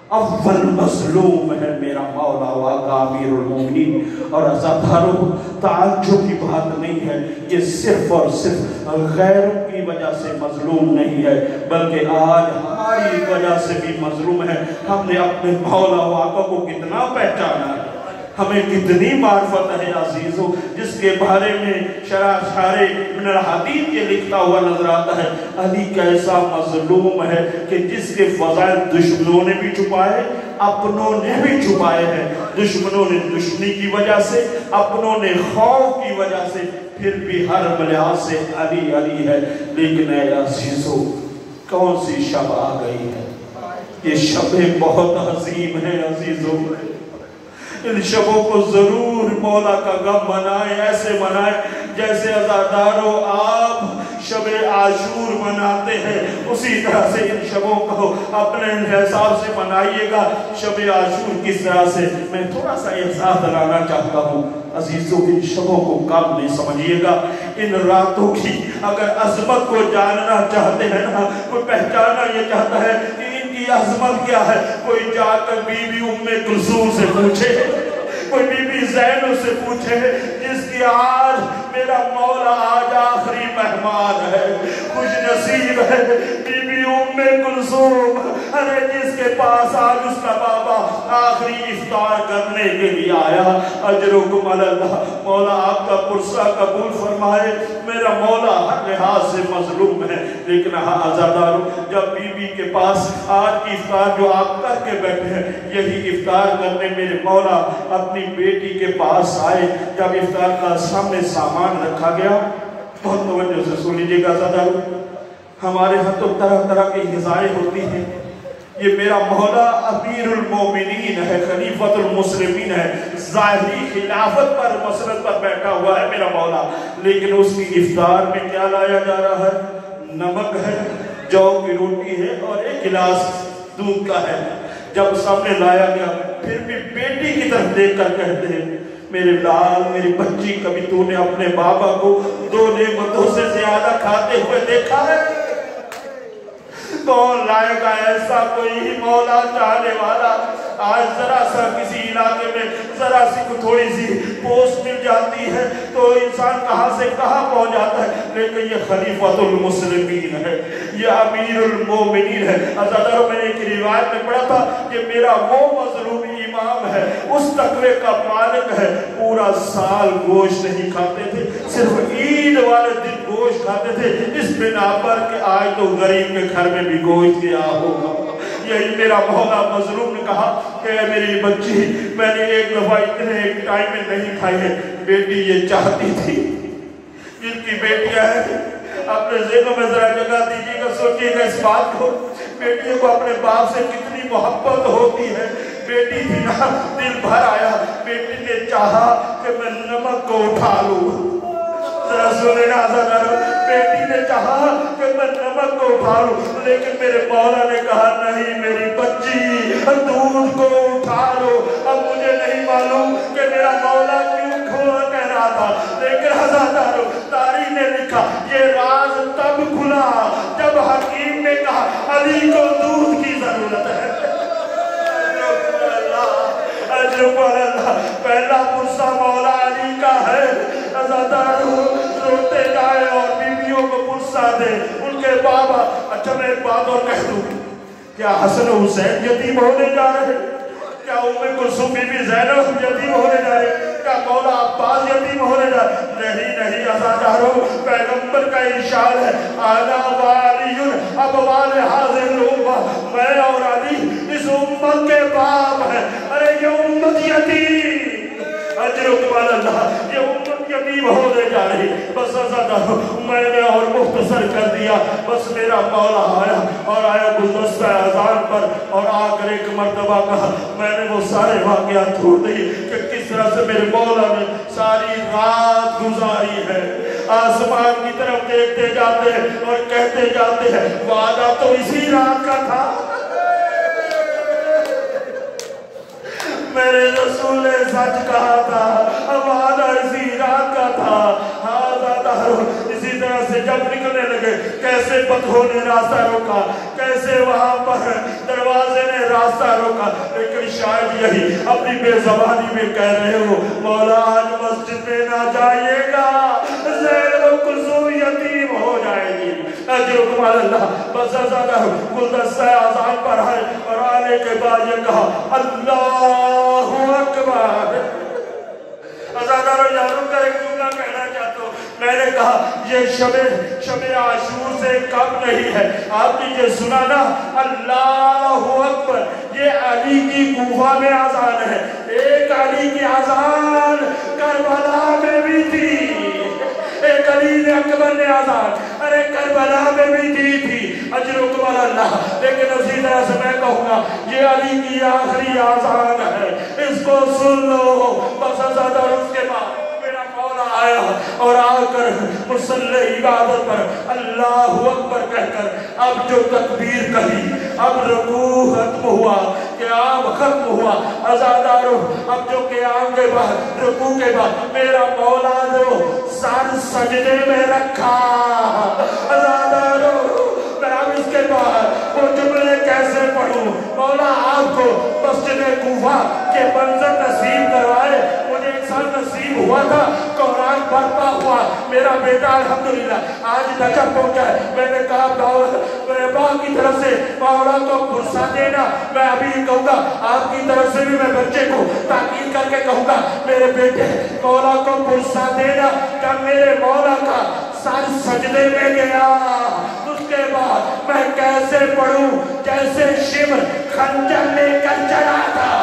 اول مظلوم ہے میرا مولا و آقا امیر المومنین. اور عزاداروں تعجب کی بات نہیں ہے، یہ صرف اور صرف غیروں کی وجہ سے مظلوم نہیں ہے بلکہ آج ہماری وجہ سے بھی مظلوم ہے. ہم نے اپنے مولا و آقا کو کتنا پہچانا ہے، ہمیں کتنی معرفت ہے عزیزو، جس کے بارے میں شرح شارع من الحدیث یہ لکھتا ہوا نظر آتا ہے. علی کیسا مظلوم ہے کہ جس کے فضائل دشمنوں نے بھی چھپائے، اپنوں نے بھی چھپائے ہیں. دشمنوں نے دشمنی کی وجہ سے، اپنوں نے خوف کی وجہ سے، پھر بھی ہر لحاظ سے علی علی ہے. لیکن اے عزیزو کون سی شب آ گئی ہے، یہ شبیں بہت عظیم ہیں عزیزو. ان شبوں کو ضرور مولا کا غم منائیں، ایسے منائیں جیسے عزاداروں آپ شب عاشور مناتے ہیں، اسی طرح سے ان شبوں کو اپنے حساب سے منائیے گا. شب عاشور کس طرح سے، میں تھوڑا سا احساس دلانا چاہتا ہوں عزیزوں. ان شبوں کو کم نہیں سمجھیے گا، ان راتوں کی اگر عظمت کو جاننا چاہتے ہیں نا، کوئی پہچاننا یہ چاہتا ہے کہ کی عظمت کیا ہے، کوئی جا کر بی بی ام کلثوم سے پوچھے، کوئی بی بی زینب سے پوچھے جس کی آج میرا مولا آج آخری مہمان ہے، خوش نصیب ہے بی بی ام کلثوم. ارے جس کے پاس آج اس کا بابا آخری افطار کرنے کے لیے آیا. اجرکم علی اللہ، مولا آپ کا پرسہ قبول فرمائے. میرا مولا ہر لحاظ سے مظلوم ہے، لیکن عزاداروں جب بی بی کے پاس آج کی افطار جو آپ کر کے بیٹھے ہیں، یہی افطار کرنے میرے مولا اپنی بیٹی کے پاس آئے. جب افطار کا سامنے سامان رکھا گیا، بہت توجہ سے سن لیجیے گا عزاداروں، ہمارے ہاں تو طرح طرح کی غذائیں ہوتی ہیں. یہ میرا مولا امیر المومنین ہے، خلیفۃ المسلمین ہے، ظاہری خلافت پر مسند پر بیٹھا ہوا ہے میرا مولا، لیکن اس کی افطار میں کیا لایا جا رہا ہے؟ نمک ہے، جو کی روٹی ہے اور ایک گلاس دودھ کا ہے. جب سامنے لایا گیا پھر بھی بیٹی کی طرف دیکھ کر کہتے ہیں میرے لال میری بچی، کبھی تو نے اپنے بابا کو دو نعمتوں سے زیادہ کھاتے ہوئے دیکھا ہے؟ کون لائے گا ایسا کوئی مولا چاہنے والا؟ آج ذرا سا کسی علاقے میں ذرا سی تھوڑی سی پوسٹ مل جاتی ہے تو انسان کہاں سے کہاں پہنچ جاتا ہے، لیکن یہ خلیفۃ المسلمین ہے، یہ امیر المومنین ہے. عزاداروں میں نے ایک روایت میں پڑھا تھا کہ میرا وہ مظلوم امام ہے، اس تقوی کا مالک ہے، پورا سال گوشت نہیں کھاتے تھے، صرف عید والے دن گوشت کھاتے تھے، اس بنا پر کہ آج تو غریب کے گھر میں بھی گوشت گیا ہوگا. یہی میرا مولا مظلوم نے کہا کہ اے میری بچی، میں نے ایک دفعہ اتنے ایک ٹائم میں نہیں کھائی ہے. بیٹی یہ چاہتی تھی، جن کی بیٹیاں ہیں اپنے ذہنوں میں ذرا جگہ دیجیے گا، سوچیے گا اس بات کو، بیٹیوں کو اپنے باپ سے کتنی محبت ہوتی ہے. بیٹی تھی نا، دل بھر آیا، بیٹی نے چاہا کہ میں نمک کو اٹھا لوں. ذرا سنیں نا عزاداروں، بیٹی نے چاہا کہ میں نمک کو اٹھا لوں، لیکن میرے مولا نے کہا نہیں میری بچی، دودھ کو اٹھا لو. اب مجھے نہیں معلوم کہ میرا مولا کیوں کہہ رہا تھا، لیکن عزاداروں تاریخ نے لکھا یہ راز تب کھلا جب حکیم نے کہا علی کو دودھ کی ضرورت ہے. پہلا پرسہ مولا علی کا ہے. عزاداروں روتے جائے اور بیویوں کو پرسہ دے ان کے بابا. اچھا میں ایک بات اور کہہ دوں، کیا حسن و حسین یتیم ہونے جا رہے ہیں؟ کیا ام کلثوم بی بی زینب یتیم ہونے جا رہے ہیں؟ کیا مولا عباس یتیم ہونے جا رہے ہیں؟ نہیں نہیں عزاداروں، پیغمبر کا ارشاد ہے انا وعلی ابوال حاضر الامہ، میں اور علی اس امت کے باپ ہیں. ارے یہ امت یتیم، اجرکم علی اللہ، یہ امت یتیم ہونے جا رہی. بس عزاداروں میں نے اور مختصر کر دیا. بس میرا مولا آیا اور آیا گلدستہ اذان پر اور آ کر ایک مرتبہ کہا. میں نے وہ سارے واقعات چھوڑ دی کہ کس طرح سے میرے مولا نے ساری رات گزاری ہے. آسمان کی طرف دیکھتے جاتے ہیں اور کہتے جاتے ہیں وعدہ تو اسی رات کا تھا، میرے رسول نے سچ کہا تھا، وعدہ اسی رات کا تھا. اسی طرح سے جب نکلنے لگے کیسے پتھروں نے راستہ روکا، کیسے وہاں پر دروازے نے रास्ता रोका, लेकिन शायद यही अपनी बेज़बानी में कह रहे हो मौला आज मस्जिद में ना जाइएगा, ज़ैनब कुलसूम यतीम हो जाएगी। अजरुकुम अल्लाह। बस ज़्यादा गुलदस्ता आज़ान पर है और आने के बाद ये कहा अल्लाहु अकबर। अज़ादारों यारों का एक जुमला कहना चाहता हूँ। मैंने कहा ये शबे आशूर से कम नहीं है। आपने ये सुना ना अल्लाहु अकबर, ये अली की गुफा में आज़ान है। एक अली की आज़ान करबला में भी थी, एक अली ने अकबर ने आज़ान अरे करबला में भी दी थी। अजरुकुम अल्लाह। लेकिन उसी तरह से मैं कहूँगा ये अली की आखिरी आज़ान है, इसको सुन लो। बस ज़्यादा उसके बाद मेरा मौला आया और आकर मुसल्ले इबादत पर अल्लाहु अकबर कहकर अब जो तकबीर कही, अब रुकू खत्म हुआ, क़याम खत्म हुआ। अज़ादारों अब जो क़याम के बाद रुकू के बाद मेरा मौला जो सर सजदे में रखा, अज़ादारों अब इसके बाद वो जुमले कैसे पढ़ूं। मौला आपको मस्जिद कूफा के मंजर नसीब करवाए। मुझे एक साल नसीब हुआ था, कुरान पढ़ता हुआ मेरा बेटा अल्हम्दुलिल्लाह आज नजर पहुंचा है। मैंने कहा मेरे बाप की तरफ से मौला को फुर्सत देना। मैं अभी कहूँगा आपकी तरफ से भी मैं बच्चे को ताकीद करके कहूँगा मेरे बेटे मौला को फुर्सत देना। जब मेरे मौला का सर सजदे में गया उसके बाद मैं कैसे पढ़ूं जैसे शिव खंजर लेकर चला था।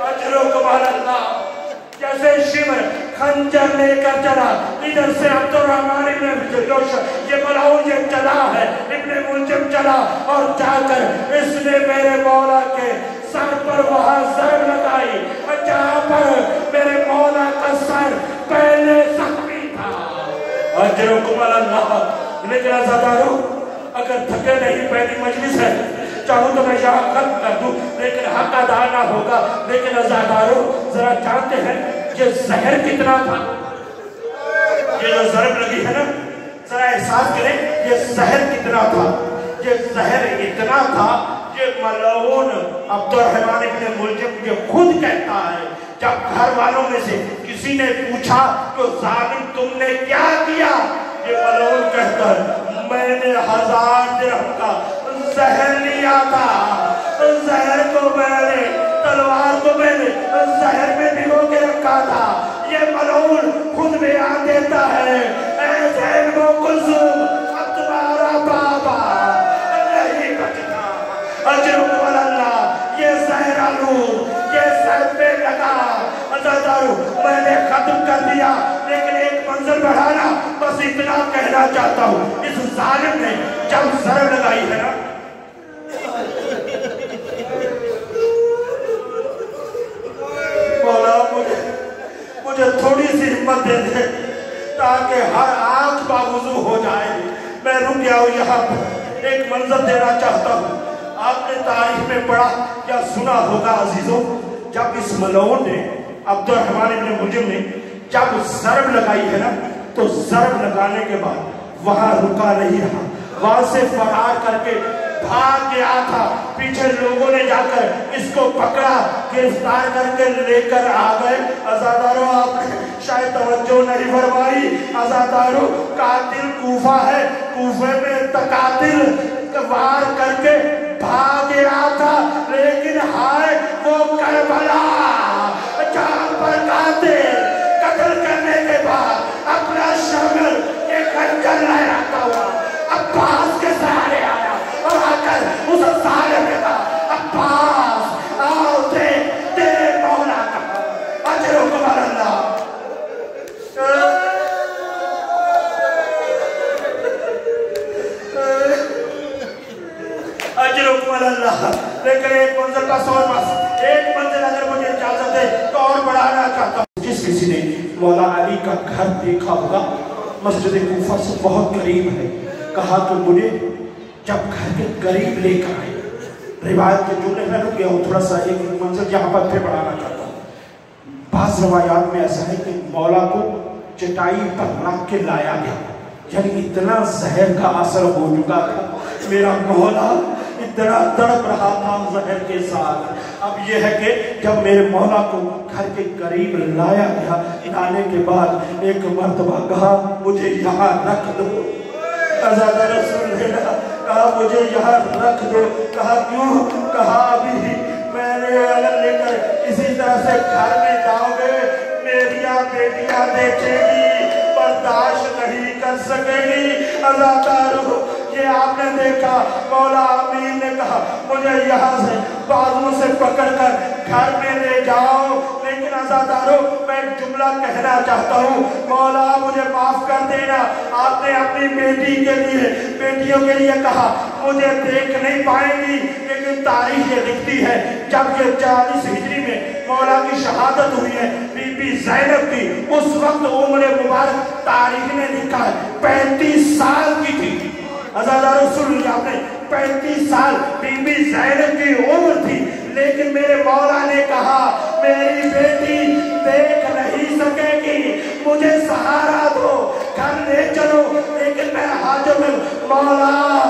अजरुकुम अल्लाह। जैसे शिव खंजर लेकर चला, इधर से अब्दुर्रहमान इब्न जोश ये मलऊन ये चला है, इब्ने मुलजिम चला और जाकर इसने मेरे मौला के सर पर वहां जर लगाई जहां पर मेरे मौला का सर पहले जख्मी था। अजरुकुम अल्लाह। लेकिन अज़ादारों अगर थके नहीं पहली मजलिस है, चाहूँ तो मैं यहाँ खत्म कर दूँ, लेकिन हक अदा ना होगा। लेकिन अज़ादारों जरा जानते हैं ये जहर कितना था, ये जो ज़रब लगी है ना, जरा एहसास करें ये जहर कितना था। ये जहर इतना था, ये मलऊन अब्दुर्रहमान इब्न मुलजिम ये खुद कहता है जब घर वालों में से किसी ने पूछा तो जालिम तुमने क्या किया, ये मलऊन कहता है मैंने 1000 दिरहम का जहर लिया था, जहर को मैंने तलवार को मैंने जहर में भिगो के रखा था। ये मलऊन खुद बयान देता है ऐसे कुलसूम अब तुम्हारा बाबा नहीं बचता। अजरुकुम अल्लाह। ये जहर ये सर पे लगा। अज़ादारों मैंने खत्म कर दिया, लेकिन एक मंजर बढ़ाना बस इतना कहना चाहता हूँ। इस जालिम ने जब जर लगाई है ना, मौला मुझे थोड़ी सी हिम्मत दे दे ताकि हर आंख बावजू हो जाए। मैं रुक गया हूँ यहाँ पर, एक मंजर देना चाहता हूँ। आपने तारीख में पढ़ा या सुना होगा अजीजों, जब इस मलऊन ने अब्दुर्रहमान इब्न मुलजिम ने जब ज़रब लगाई है ना, तो ज़रब लगाने के बाद वहां रुका नहीं रहा, वहां से फरार करके भाग गया था। पीछे लोगों ने जाकर इसको पकड़ा, गिरफ्तार करके लेकर आ गए। अज़ादारों आपने शायद तवज्जो नहीं फरमाई। अज़ादारों कातिल कूफा है, कूफे में तकातिल वार करके भाग गया था, लेकिन हाय वो करबला जहां पर कातिल कत्ल करने के बाद अपना शमल एक खंजर लहराता हुआ अब्बास के सहारे आया और आकर उस जालिम ने कहा अब्बास आओ दे तेरे मौला का अजरुकुम अल्लाह। अजरुकुम अल्लाह। लेकिन एक मंजिल का सवाल बस एक मंजिल अगर मुझे इजाजत है तो और बढ़ाना चाहता हूँ। जिस किसी ने मौला अली का घर देखा होगा, मस्जिद कूफा से बहुत करीब है, कहा कि मुझे जब घर के करीब लेकर आए, रिवायत के जुमले में रुक गया हूँ, थोड़ा सा एक मंजिल यहाँ पर फिर बढ़ाना चाहता हूँ। बाज़ रवायात में ऐसा है कि मौला को चटाई पर रख के लाया गया, यानी इतना जहर का असर हो चुका था। मेरा मौला तड़प रहा था जहर के साथ। अब यह है कि जब मेरे मौला को घर के करीब लाया गया, लाने के बाद एक मर्तबा कहा मुझे यहाँ रख दो। अज़ादा रसूल ने कहा मुझे यहाँ रख दो। कहा क्यों? कहा अभी मैंने अगर लेकर इसी तरह से घर में जाओगे मेरिया बेटियां देखेगी, बर्दाश्त नहीं कर सकेगी। अज़ादारो ये आपने देखा, मौला अमीर ने कहा मुझे यहाँ से बाजू से पकड़कर घर में ले जाओ। लेकिन अज़ादारो मैं एक जुमला कहना चाहता हूँ, मौला मुझे माफ कर देना, आपने अपनी बेटी के लिए, बेटियों के लिए कहा मुझे देख नहीं पाएंगी, लेकिन तारीख ये लिखती है जब ये 40 हिजरी में मौला की शहादत हुई है बीबी ज़ैनब की, उस वक्त उम्र मुबारक तारीख ने लिखा है 35 साल की थी। अज़ादारो सुन लिया आपने, 35 साल बीबी ज़ैनब की उम्र थी। लेकिन मेरे मौला ने कहा मेरी बेटी देख नहीं सकेगी, मुझे सहारा दो, घर ले चलो। लेकिन मैं हाजिर हूं, मौला